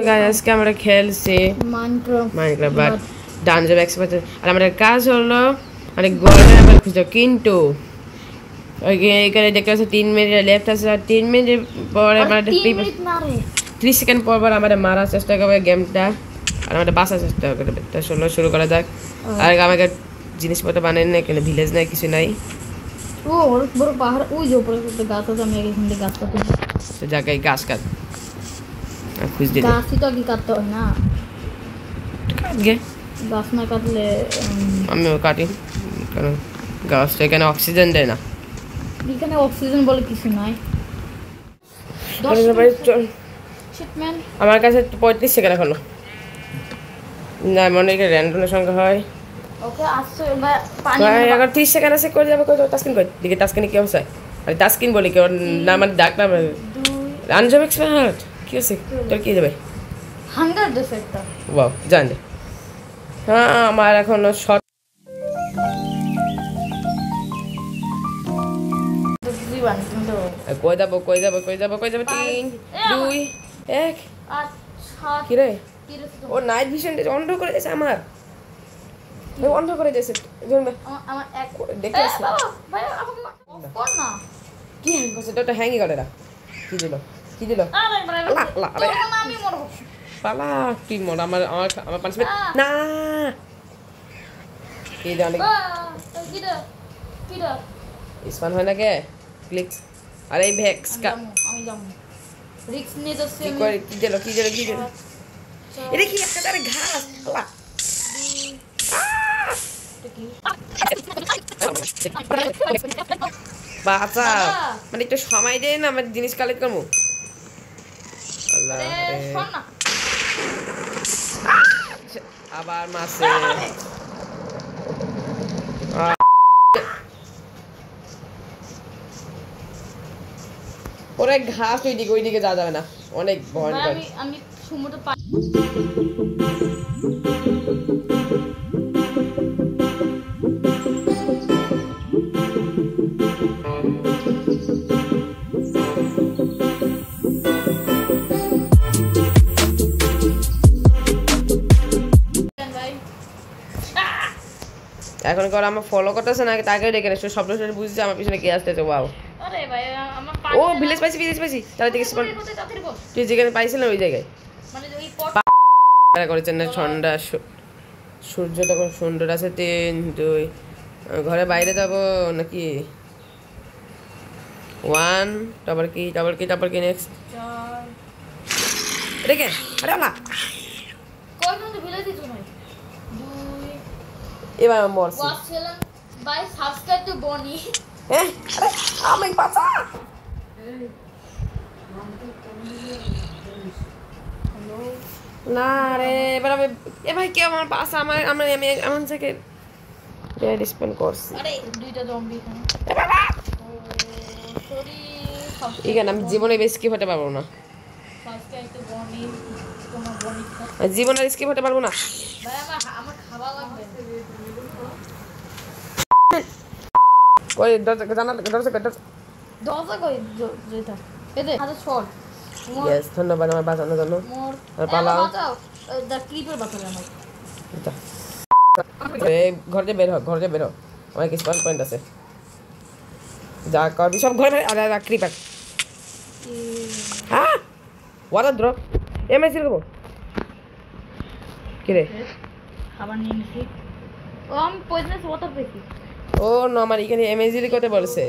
Guys আজকে আমরা খেলছি মাইনক্রাফট বাট ডানজন এক্সপার্ট আর আমাদের কাজ হলো মানে গোল্ডেন অ্যাপেল খুঁজতে কিন্তু এখানে দেখতে পাচ্ছি 3 মিনিট লেফট আছে আর 3 মিনিট পরে আমাদের 30 সেকেন্ড পর পর আমাদের মারার চেষ্টা করবে গেমটা আর আমাদের বাঁচার চেষ্টা করবে তো চলো শুরু করা যাক আর আমাকে জিনিসপত্র বানাই না এখানে ভিলেজ নাই কিছু নাই ও বড় পাহাড় ওই যে উপরে একটা গাছ আছে আমি এখান থেকে গাছ কাটি তো জায়গায় গাছ কাট আর খুঁজ দিই গাছই তো আগে কাটতে হয় না গে গাছ না কাটলে আমিও কাটি কারণ গাছটা এখানে অক্সিজেন দেয় না এখানে অক্সিজেন বলে কিছু নাই শিটম্যান আমার কাছে 35 সেকেন্ড এখনো না মনে হয় র্যান্ডমের সংখ্যা হয় ওকে আসছে পানি ভাই আবার 30 সেকেন্ড আছে করে যাবে কই টাস্কিন কই দিকে টাস্কিন কি অবস্থা আরে টাস্কিন বলি কি না মানে ডাক না আনজব এক্সপার্ট কি আছে তোর কি যাবে হাঙ্গার ডিফেক্টটা ওয়াও জান দে হ্যাঁ আমার এখনো শর্ট কই যাবো 3 2 1 কি রে ও নাইট ভিশন অন করে দিয়েছে আমার অন করে দিয়েছে আমার এক দেখতে আছে বাবা ভাই আমাকে কোন না কি হ্যাং করছে তো হ্যাংই করে না কি দিল আরে আল্লাহ আরে আমি মরব পালা কি মর আমার পানিশমেন্ট না এই জানি কিরা ইসমান হয় না কে ক্লিক আরে ভেক্স কা আমি যাবো রিক্স নিয়ে যাচ্ছি কি করে কি দিল এটা কি একটা তারে ঘাস আল্লাহ বাচ্চা মানে একটু সময় দে না আমার জিনিস কালেক্ট করবো আল্লাহ আবার মাসে ওরে ঘাস ওইদিকে যাওয়া যাবে না অনেক ভয়ঙ্কর আমি সমুদ্র এখন কর আমার ফলো করতেছে না তাকে ডেকে না সব সব বুঝছে আমার পিছনে কে আসতেছে ওয়াও আরে ভাই আমার ও ভিলেজ পাইছি তাহলে দেখি তুই যেখানে পাইছিস না ওই জায়গায় মানে ওই পট করেছেন না ঠান্ডা সূর্য তখন সুন্দর আছে 3 2 ঘরে বাইরে যাব নাকি 1 তারপর কি নেক্সট দেখে আরে আল্লাহ কোন কোন ভিলেজ দিছো ভাই 2 এবার মরছি ওয়াসেলাম বাই সাবস্ক্রাইব টু বনি আরে আমি বাঁচা না রে এবার আমি এ ভাই কে আমার পাশ আমি এমন থেকে রিসপন করছি আরে দুইটা জম্বি এখানে সরি এখানে আমি জীবনে স্কিপ হতে পারবো না সাবস্ক্রাইব টু বনি তোমার বনি জীবনে স্কিপ হতে পারবো না ভাই আমার খাবার লাগবে ওই দরজা কই যেটা এই দে হাতে শর্ট ইয়েস ধন্যবাদ আমার বাঁচানোর জন্য আর পালাও দা ক্লিপার বাঁচালে আমার এই ঘরে বের হ অনেক স্পন পয়েন্ট আছে যা করবি সব ঘরে আরে ক্রিপার হ্যাঁ ওয়াটার ড্রপ এমএসি করব কি রে খাবার নিয়ে নিছি ও আমি পয়জনাস ওয়াটার পেয়েছি ও নো আমার এখানে এমএসি করতে বলছে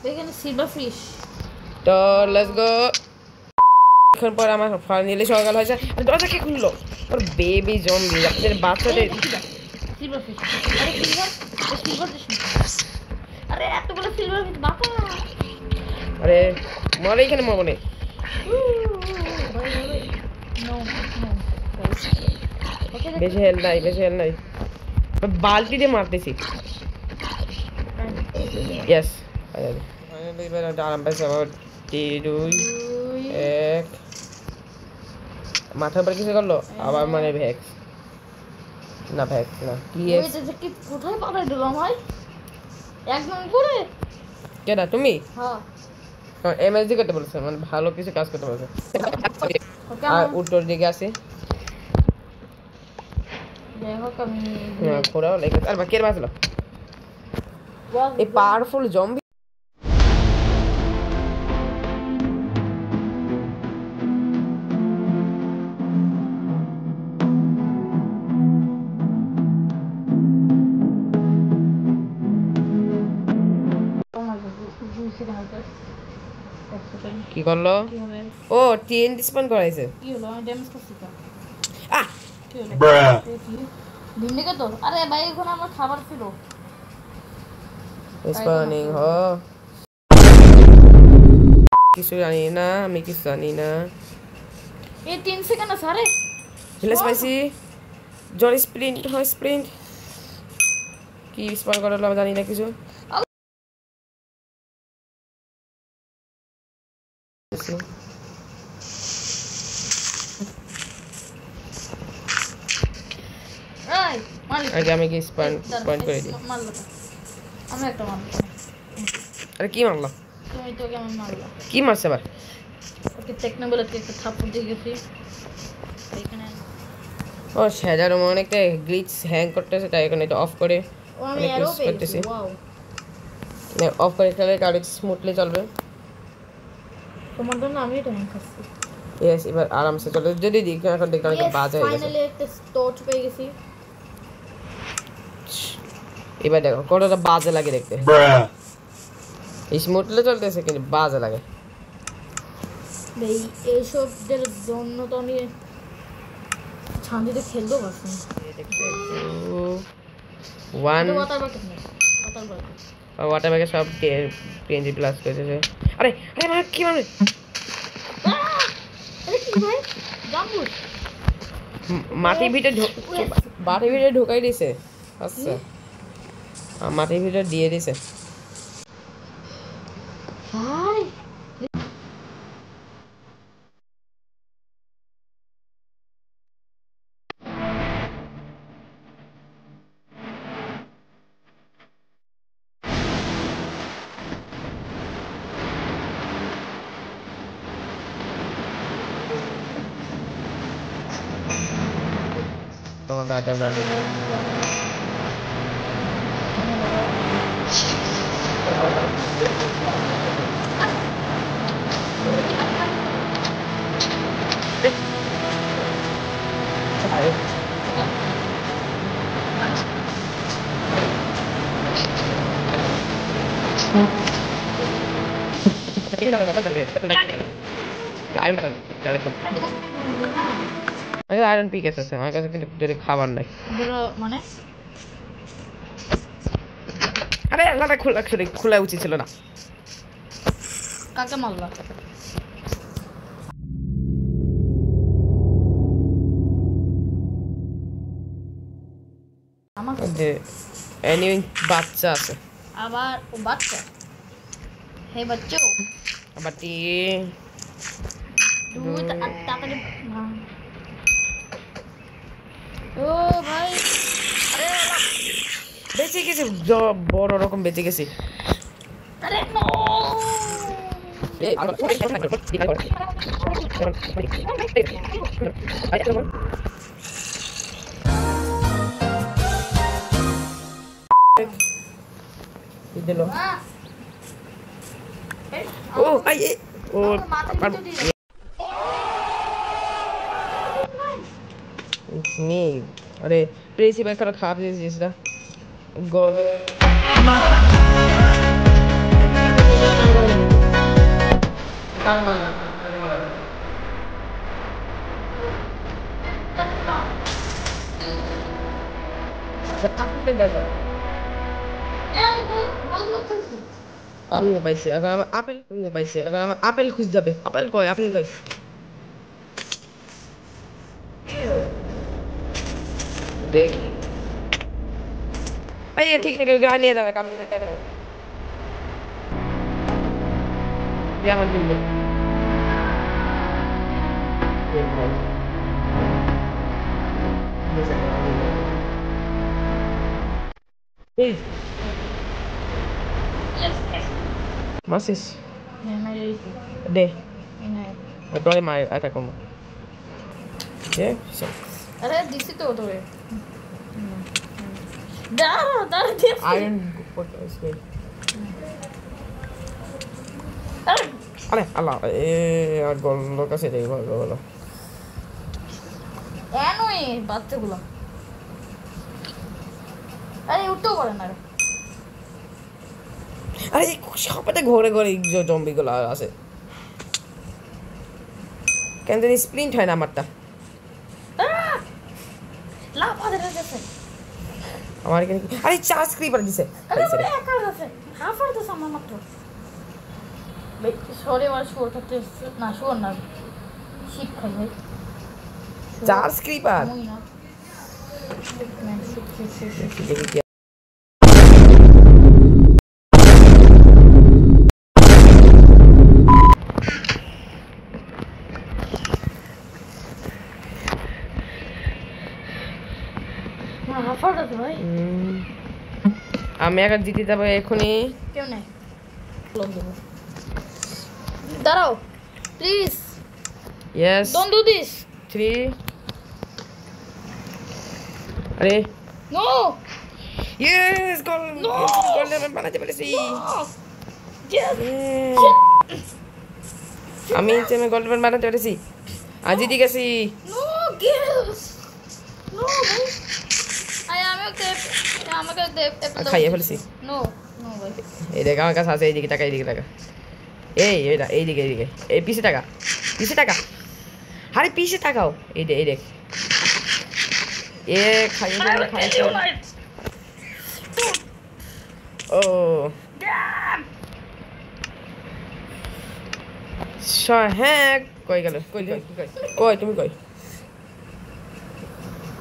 এখানে সিলভার ফিশ তো লেটস গো এখন পর আমার ফাইনালি সকাল হয়েছে দরজা কে খুললো ওর বেবি জম্বি আপনাদের বাচ্চাদের সিলভার ফিশ আরে সিলভার আরে এতগুলো সিলভার ফিশ বাবা আরে মরে এখানে মরবো না বেশি হেল নাই বালতি দিয়ে মারতেছি ইয়েস ফাইনালি এবার আরাম পাইছে আবার 2 1 মাথার উপর কিছু করলো আবার মানে ভ্যাক্স না কি কোথায় পাঠাই দিলাম ভাই একদম করে কেডা তুমি হ্যাঁ এমএসডি করতে বলছো মানে ভালো কিছু কাজ করতে বলছো আর উত্তর দিকে আছে দেখো আমি ঘোড়াও লেগে আর বাকির বাজলো এই পাওয়ারফুল জম্বি কি করলো ও টিএনটি স্পন করাইছে কি হলো আমি ড্যামেজ করছি তো আহ কি হলো দিনদিকে তো আরে ভাই এখন আমার খাবার ছিল স্পনিং হো কিছু জানি না আমি কিছু জানি না এই 3 সেকেন্ড আছে আরে ভিলেজ পাইছি জল স্প্রিন্ট হয় স্প্রিন্ট কি স্পন করালো আমি জানি না কিছু আগে আমি কি স্পন করে দিই আমি একটা মারলাম আরে কি মারলাম তুমি তো কেমন মারলা কি মারছে আবার ওকে টেকনোবল একটা থাপ্পড় দিয়ে গেছি এখানে ও সেজার অনেকটা গ্লিচ হ্যাং করতেছে তাই এখন এটা অফ করে ও আমি এরো পেয়েছি ওয়াও না অফ করে খেলে গাড়ি স্মুথলি চলবে তোমার জন্য আমি এটা হ্যাং করছি ইয়েস এবার আরামসে চলে যদি দিক এখন দেখতে অনেক বাজে হয়ে গেছে ফাইনালি একটা টর্চ পেয়ে গেছি এবার দেখো কতটা বাজে লাগে দেখতে স্মুথলি চলতেছে কিন্তু বাজে লাগে ভাই এইসবদের জন্য তো আমি শান্তিতে খেলতেও পারছি না ওয়ান ওয়াটার বাকেট নেই ওয়াটার বাকেট ওয়াটার ব্যাগে সব টিএনজি প্লাস করেছে আরে আরে মানে কি মানে আরে কি ভাই জাম্বু মাটির ভিতরে ঢোকাই দিছে আচ্ছা মাটির ভিতরে দিয়ে দিছে ভাই তোমার গাটা গাটা আয়রন পিকেস আছে আমার কাছে কিন্তু খাবার নাই মানে আরে আল্লাহটা খোলা উচিত ছিল না কাকে মারলা আমাকে এনিমি বাচ্চা আছে আবার ও বাচ্চা হে বাচ্চো আবার টি তাড়াতাড়ি ও ভাই আরে বেঁচে গেছি বড় রকম বেঁচে গেছি আরে নো দিলো ও আই ও নি আরে প্রেসি ভাই খারাপ খারাপ জিনিসটা গোল আমি পাইছি এখন আমার আপেল পাইছি এখন আমার আপেল খুঁজ যাবে আপেল কই দেখি এই ঠিক আছে গাড়ি নিয়ে যাবে কামড়ে কেন যেমন দিল এই Masis. May De. Inay. Ito ay may ata ko mo. যে আরে দিছি তো তোরে দাঁড়া দিছি আয়রন পড়তে আছে আরে আল্লাহ আর গল্প কাছে দেখো বলো এনই বাচ্চাগুলো আরে উঠতেও পারে না আরে সবটা ঘরে ঘরে জম্বিগুলো আছে কেন জানি স্প্লিন্ট হয় না আমারটা লাভ আদের আছে আমার এখানে আরে চার্জ ক্রিপার দিছে আরে একা আছে হাফার তো সামনে মাত্র ভাই সরে আর শোর করতে না শোর না শিপ খাই ভাই চার্জ ক্রিপার মুই না হাফার আছে ভাই আমি এখন জিতে যাবো এখনই কেউ নাই দাঁড়াও please yes don't do this 3 আরে নো ইয়েস গোল্ডেন বানাতে পেরেছি আমি তুমি গোল্ডেন বানাতে পেরেছি আজ জিতে গেছি নো গেস নো ভাই আই আমাকে দে খাইয়ে ফেলেছি নো নো ভাই এই দেখ আমার কাছে আছে এইদিকে টাকা এইদিকে এই পিছে টাকা আরে পিছে টাকাও এই দেখ খাইয়ে ও হ্যাঁ কই গেল কই তুমি কই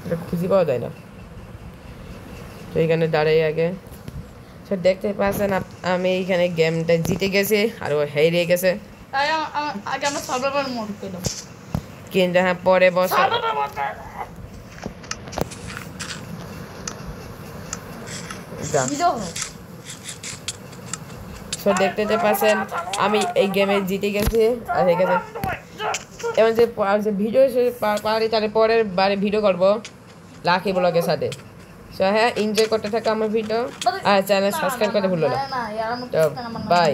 এটা খুঁজে পাওয়া যায় না তো এখানে দাঁড়াই আগে স্যার দেখতে পাচ্ছেন আমি এইখানে গেমটা জিতে গেছি আর ও হেরে গেছে আগে আমরা সার্ভাইভার মোড পেলাম কিন্তু হ্যাঁ পরে বস সো দেখতে পাচ্ছেন আমি এই গেমে জিতে গেছি আর হয়ে গেছে এবং যে ভিডিও পারি তার পরের বারে ভিডিও করবো লাকি ব্লগের সাথে সো হ্যাঁ এনজয় করতে থাকো আমার ভিডিও আর চ্যানেল সাবস্ক্রাইব করতে ভুলো না তো বাই